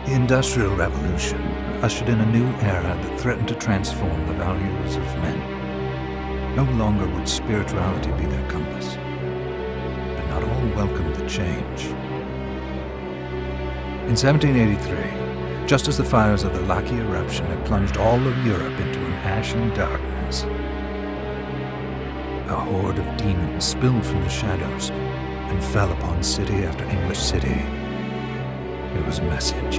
The Industrial Revolution ushered in a new era that threatened to transform the values of men. No longer would spirituality be their compass, but not all welcomed the change. In 1783, just as the fires of the Laki eruption had plunged all of Europe into an ashen darkness, a horde of demons spilled from the shadows and fell upon city after English city. It was a message.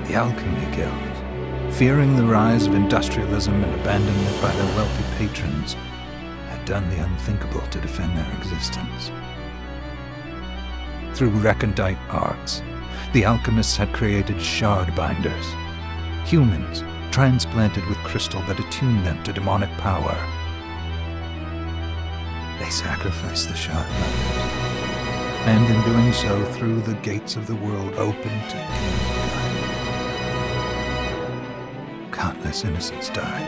The Alchemy Guild, fearing the rise of industrialism and abandonment by their wealthy patrons, had done the unthinkable to defend their existence. Through recondite arts, the alchemists had created shard binders, humans transplanted with crystal that attuned them to demonic power. They sacrificed the shard binders, and in doing so threw the gates of the world open to humankind. Countless innocents died,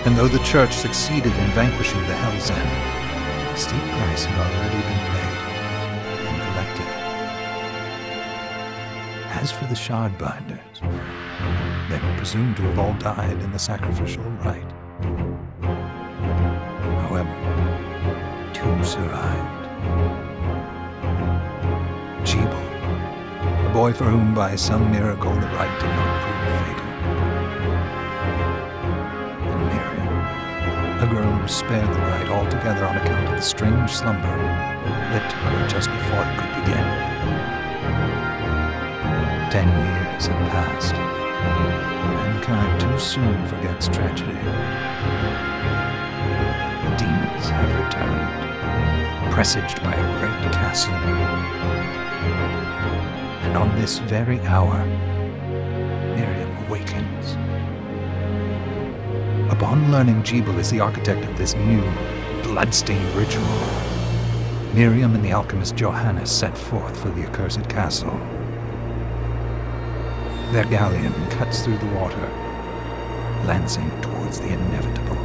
and though the Church succeeded in vanquishing the Hell's End, a steep price had already been paid and collected. As for the shard binders, they were presumed to have all died in the sacrificial rite. However, two survived. Jebel, a boy for whom by some miracle the rite did not prove fatal. And Miriam, a girl who was spared the rite altogether on account of the strange slumber that took her just before it could begin. 10 years had passed. Mankind too soon forgets tragedy. The demons have returned, presaged by a great castle. And on this very hour, Miriam awakens. Upon learning Jebel is the architect of this new Bloodstained Ritual, Miriam and the alchemist Johannes set forth for the accursed castle. Their galleon cuts through the water, lancing towards the inevitable.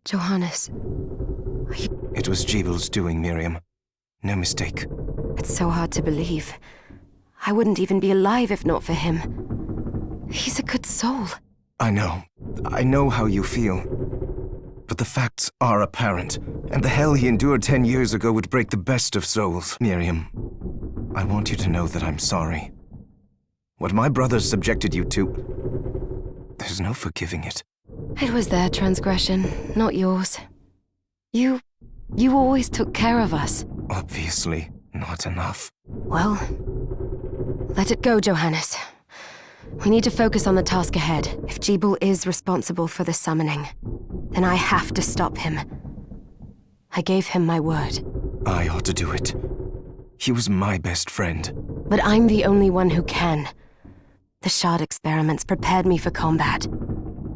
Johannes, It was Jebel's doing, Miriam. No mistake. it's so hard to believe. I wouldn't even be alive if not for him. He's a good soul. I know how you feel. But the facts are apparent, and the hell he endured 10 years ago would break the best of souls. Miriam, I want you to know that I'm sorry. What my brothers subjected you to, there's no forgiving it. It was their transgression, not yours. You always took care of us. Obviously, not enough. Well, let it go, Johannes. We need to focus on the task ahead. If Jebel is responsible for the summoning, then I have to stop him. I gave him my word. I ought to do it. He was my best friend. But I'm the only one who can. The shard experiments prepared me for combat.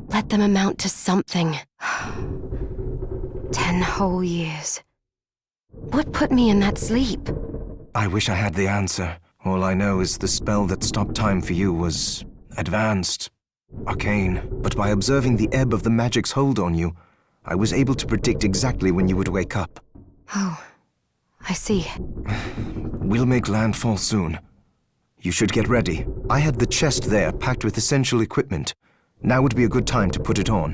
Let them amount to something. 10 whole years. What put me in that sleep? I wish I had the answer. All I know is the spell that stopped time for you was advanced, arcane. But by observing the ebb of the magic's hold on you, I was able to predict exactly when you would wake up. Oh, I see. We'll make landfall soon. You should get ready. I had the chest there packed with essential equipment. Now would be a good time to put it on.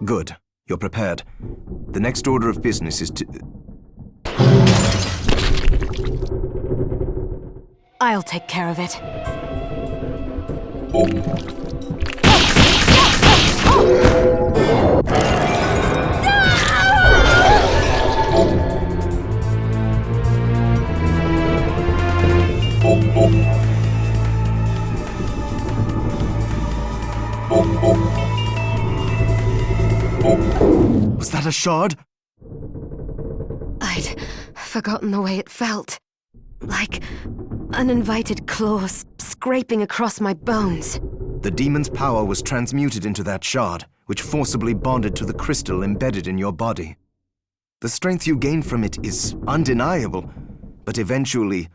Good. You're prepared. The next order of business is to... I'll take care of it. Was that a shard? I'd forgotten the way it felt. Like uninvited claws scraping across my bones. The demon's power was transmuted into that shard, which forcibly bonded to the crystal embedded in your body. The strength you gain from it is undeniable, but eventually,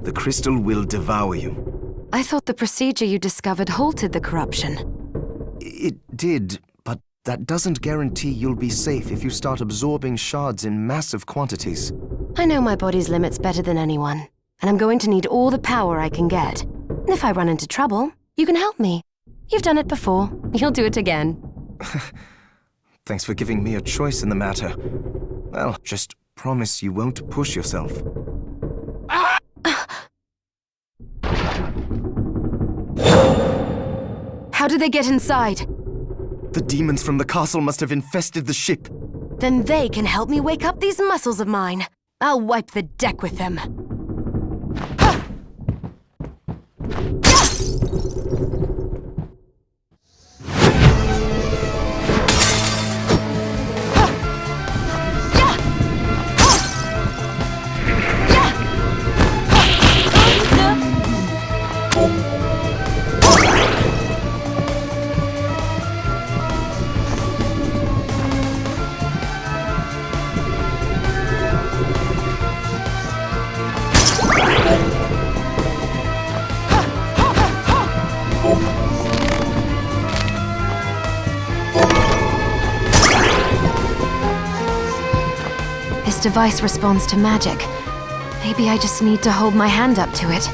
the crystal will devour you. I thought the procedure you discovered halted the corruption. It did, but that doesn't guarantee you'll be safe if you start absorbing shards in massive quantities. I know my body's limits better than anyone, and I'm going to need all the power I can get. And if I run into trouble, you can help me. You've done it before. You'll do it again. Thanks for giving me a choice in the matter. Well, just promise you won't push yourself. How did they get inside? The demons from the castle must have infested the ship. Then they can help me wake up these muscles of mine. I'll wipe the deck with them. This device responds to magic. Maybe I just need to hold my hand up to it.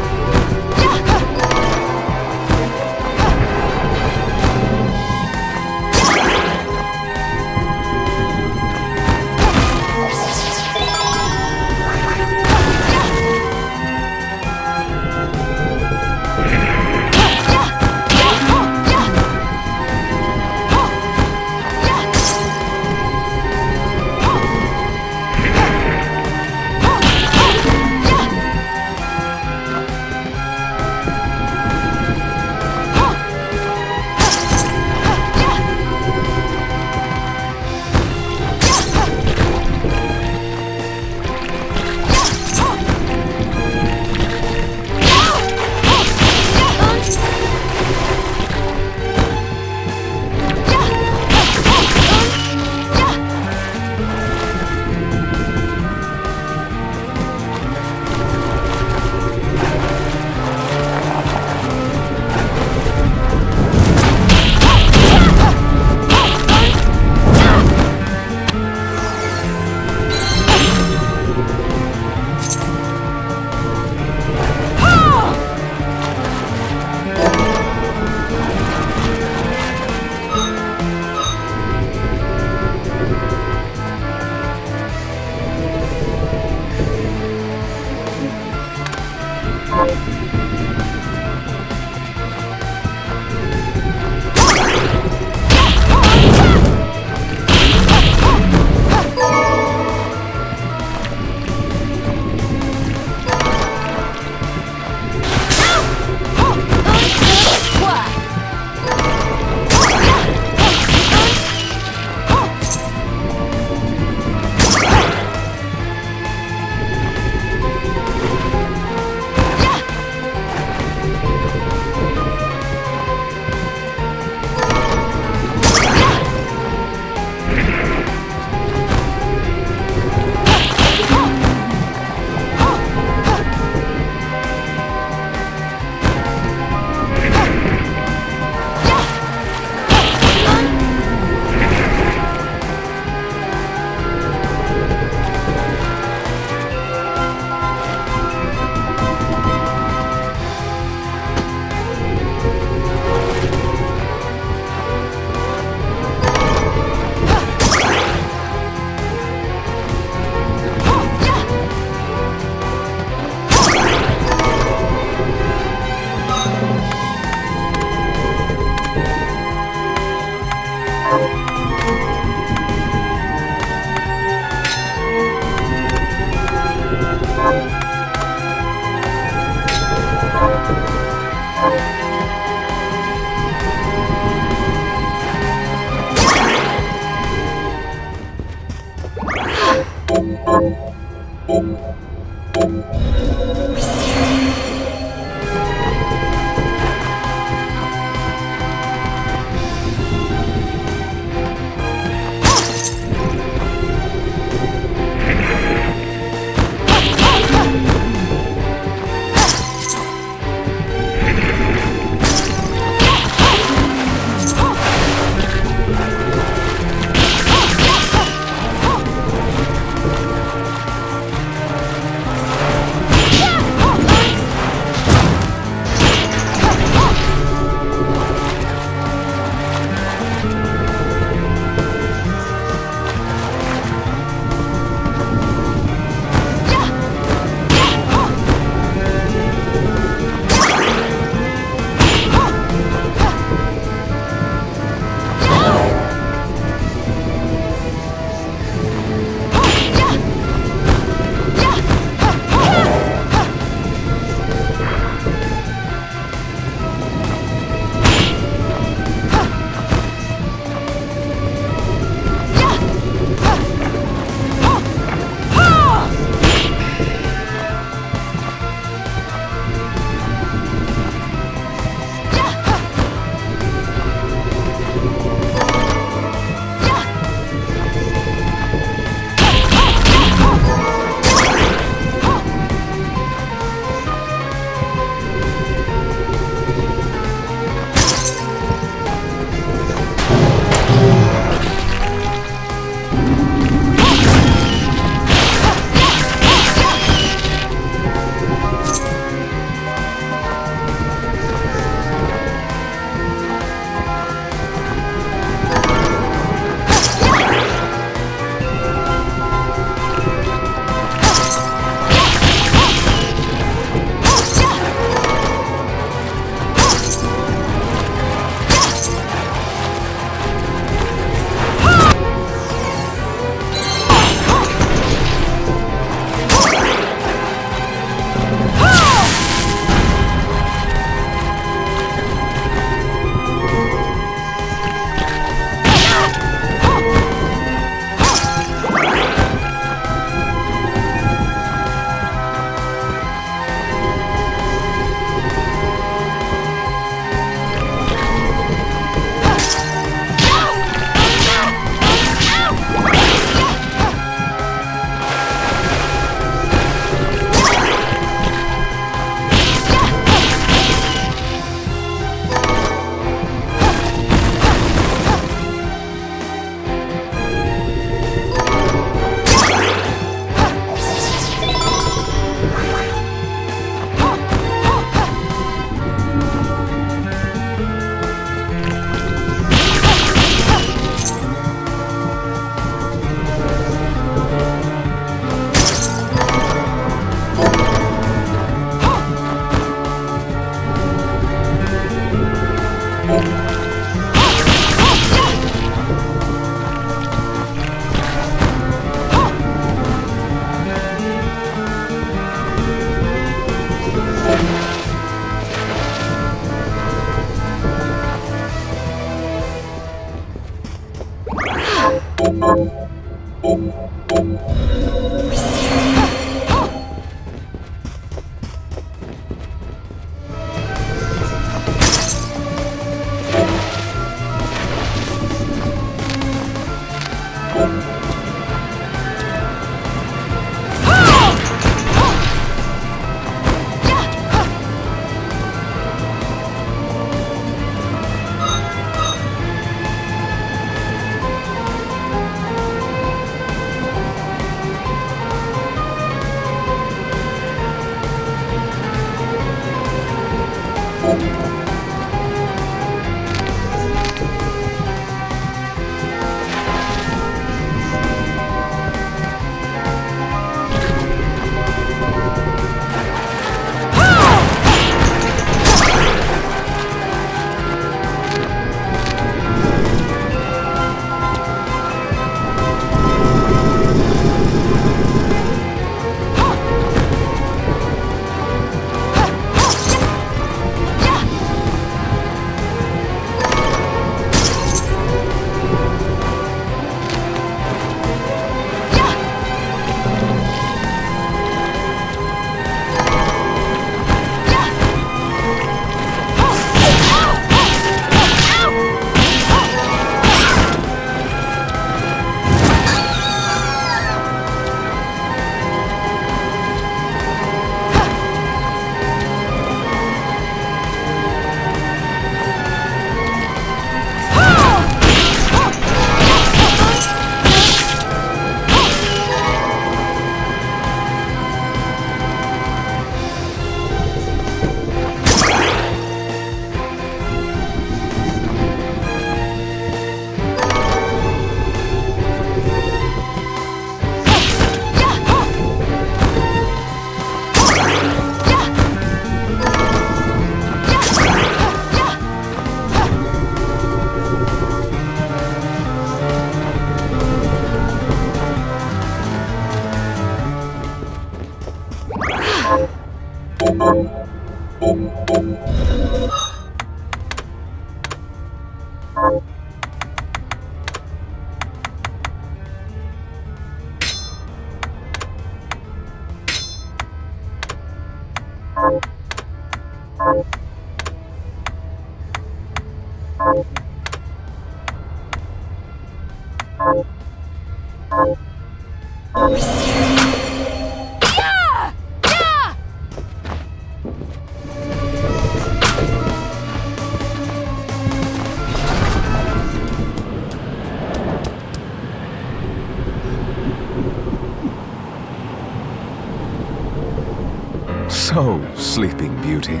So, Sleeping Beauty,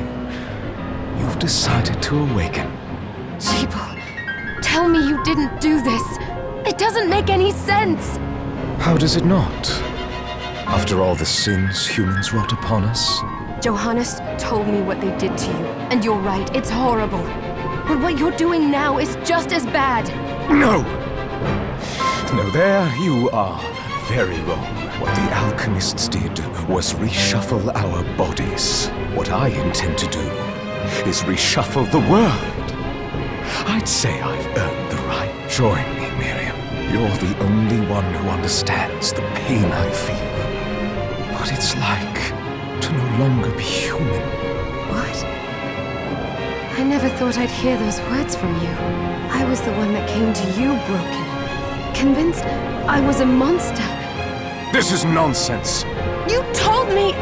you've decided to awaken. Jeeble, tell me you didn't do this. It doesn't make any sense. How does it not? After all the sins humans wrought upon us? Johannes told me what they did to you, and you're right, it's horrible. But what you're doing now is just as bad. No! No, there you are very wrong. What the alchemists did was reshuffle our bodies. What I intend to do is reshuffle the world. I'd say I've earned the right. Join me, Miriam. You're the only one who understands the pain I feel. What it's like to no longer be human. What? I never thought I'd hear those words from you. I was the one that came to you broken. Convinced I was a monster. This is nonsense. You told me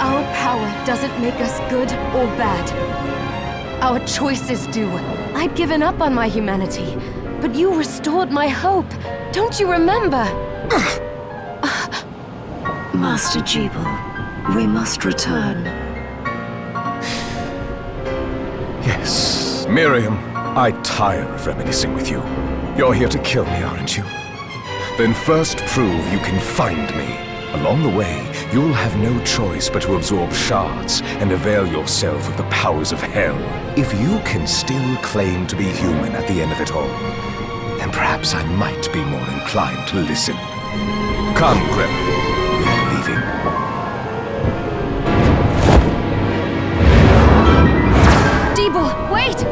our power doesn't make us good or bad. Our choices do. I'd given up on my humanity, but you restored my hope. Don't you remember? Master Jeeble, we must return. Yes, Miriam, I tire of reminiscing with you. You're here to kill me, aren't you? Then first prove you can find me. Along the way, you'll have no choice but to absorb shards and avail yourself of the powers of hell. If you can still claim to be human at the end of it all, then perhaps I might be more inclined to listen. Come, Gremlin. We're leaving. Jeeble, wait!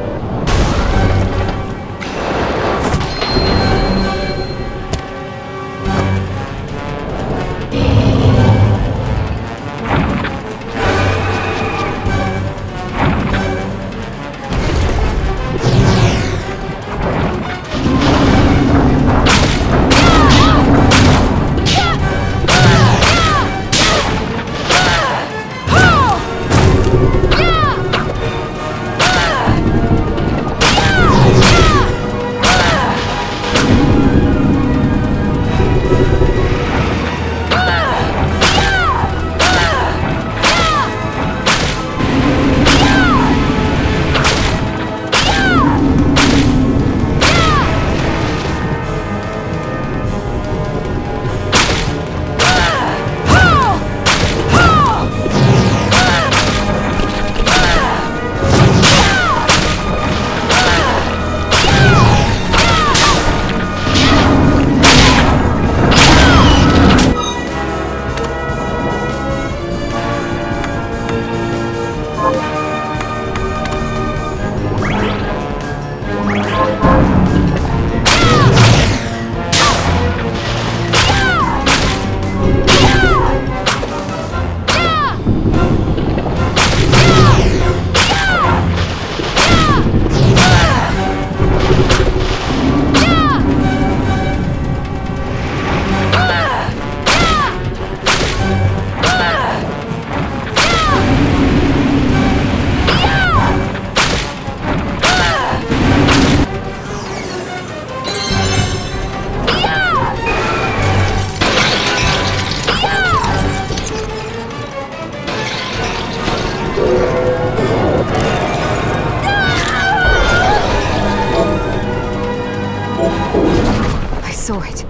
Saw it.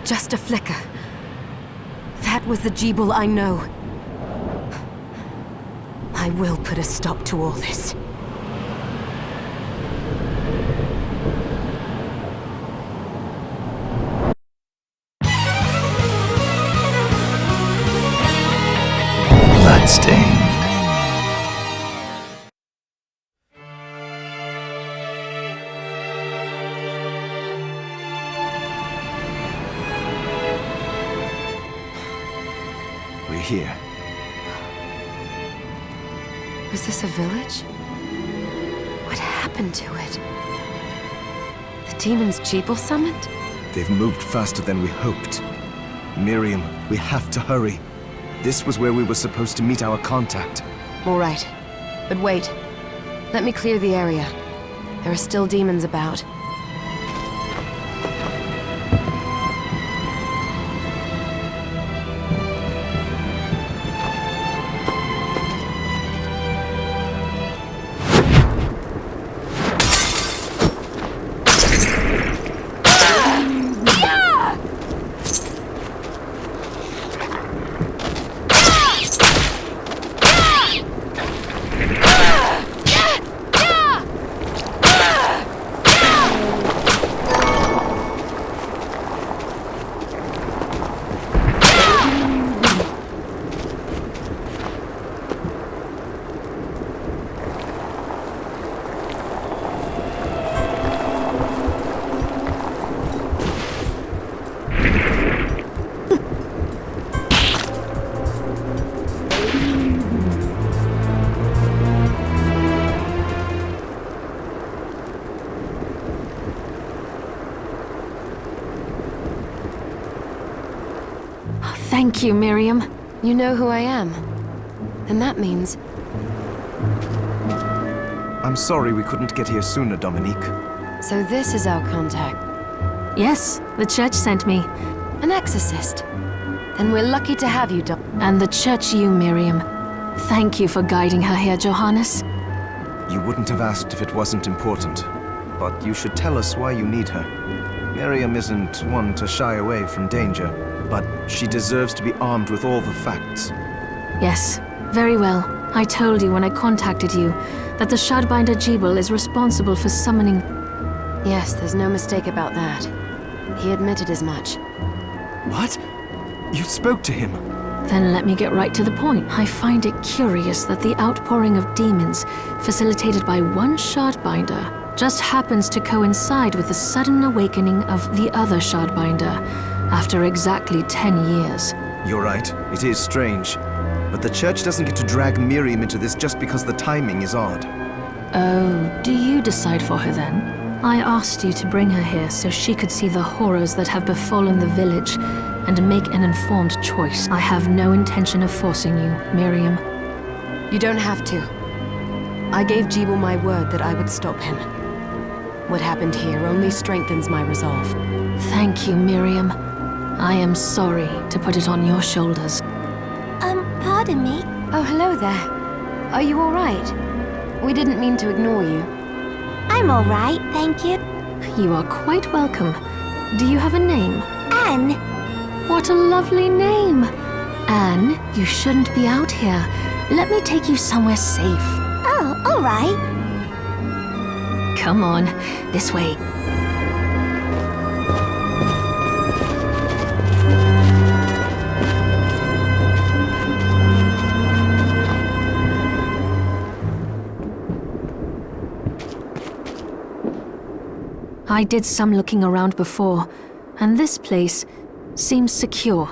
Just a flicker. That was the Jeeble I know. I will put a stop to all this. Bloodstain. Here. Was this a village? What happened to it? The demons Jeeble summoned? They've moved faster than we hoped. Miriam, we have to hurry. This was where we were supposed to meet our contact. All right. But wait. Let me clear the area. There are still demons about. Thank you, Miriam. You know who I am. And that means... I'm sorry we couldn't get here sooner, Dominique. So this is our contact. Yes, the church sent me. An exorcist. Then we're lucky to have you, And the church you, Miriam. Thank you for guiding her here, Johannes. You wouldn't have asked if it wasn't important. But you should tell us why you need her. Miriam isn't one to shy away from danger. but she deserves to be armed with all the facts. Yes, very well. I told you when I contacted you that the Shardbinder Jebel is responsible for summoning... Yes, there's no mistake about that. He admitted as much. What? You spoke to him? Then let me get right to the point. I find it curious that the outpouring of demons, facilitated by one Shardbinder, just happens to coincide with the sudden awakening of the other Shardbinder, after exactly 10 years. You're right, it is strange. But the Church doesn't get to drag Miriam into this just because the timing is odd. Oh, do you decide for her then? I asked you to bring her here so she could see the horrors that have befallen the village and make an informed choice. I have no intention of forcing you, Miriam. You don't have to. I gave Jebel my word that I would stop him. What happened here only strengthens my resolve. Thank you, Miriam. I am sorry to put it on your shoulders. Pardon me? Oh, hello there. Are you all right? We didn't mean to ignore you. I'm all right, thank you. You are quite welcome. Do you have a name? Anne. What a lovely name! Anne, you shouldn't be out here. Let me take you somewhere safe. Oh, all right. Come on, this way. I did some looking around before, and this place seems secure.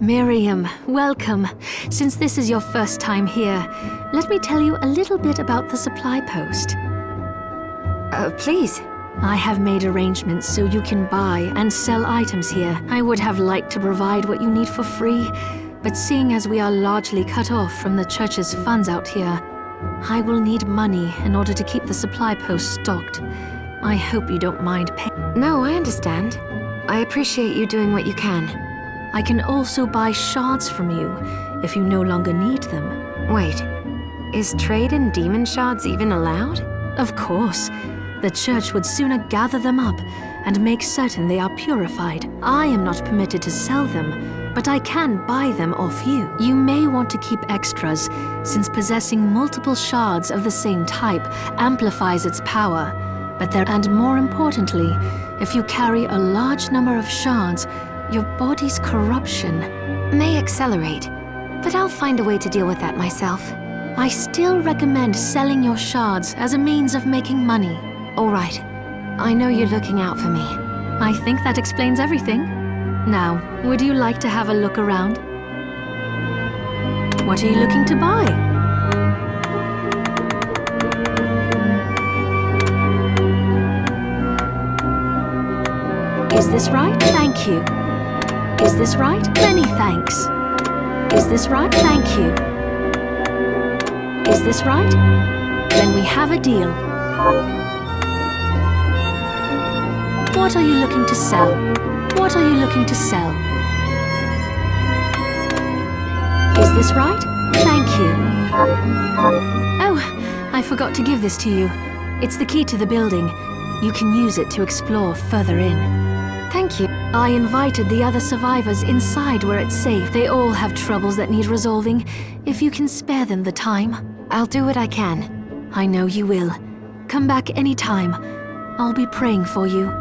Miriam, welcome. Since this is your first time here, let me tell you a little bit about the supply post. Please. I have made arrangements so you can buy and sell items here. I would have liked to provide what you need for free, but seeing as we are largely cut off from the church's funds out here, I will need money in order to keep the supply post stocked. I hope you don't mind paying. No, I understand. I appreciate you doing what you can. I can also buy shards from you if you no longer need them. Wait, is trade in demon shards even allowed? Of course. The church would sooner gather them up and make certain they are purified. I am not permitted to sell them, but I can buy them off you. You may want to keep extras, since possessing multiple shards of the same type amplifies its power. And more importantly, if you carry a large number of shards, your body's corruption may accelerate, but I'll find a way to deal with that myself. I still recommend selling your shards as a means of making money. All right. I know you're looking out for me. I think that explains everything. Now, would you like to have a look around? What are you looking to buy? Is this right? Thank you. Is this right? Many thanks. Is this right? Thank you. Is this right? Then we have a deal. What are you looking to sell? What are you looking to sell? Is this right? Thank you. Oh, I forgot to give this to you. It's the key to the building. You can use it to explore further in. Thank you. I invited the other survivors inside where it's safe. They all have troubles that need resolving. If you can spare them the time. I'll do what I can. I know you will. Come back anytime. I'll be praying for you.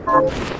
Yeah!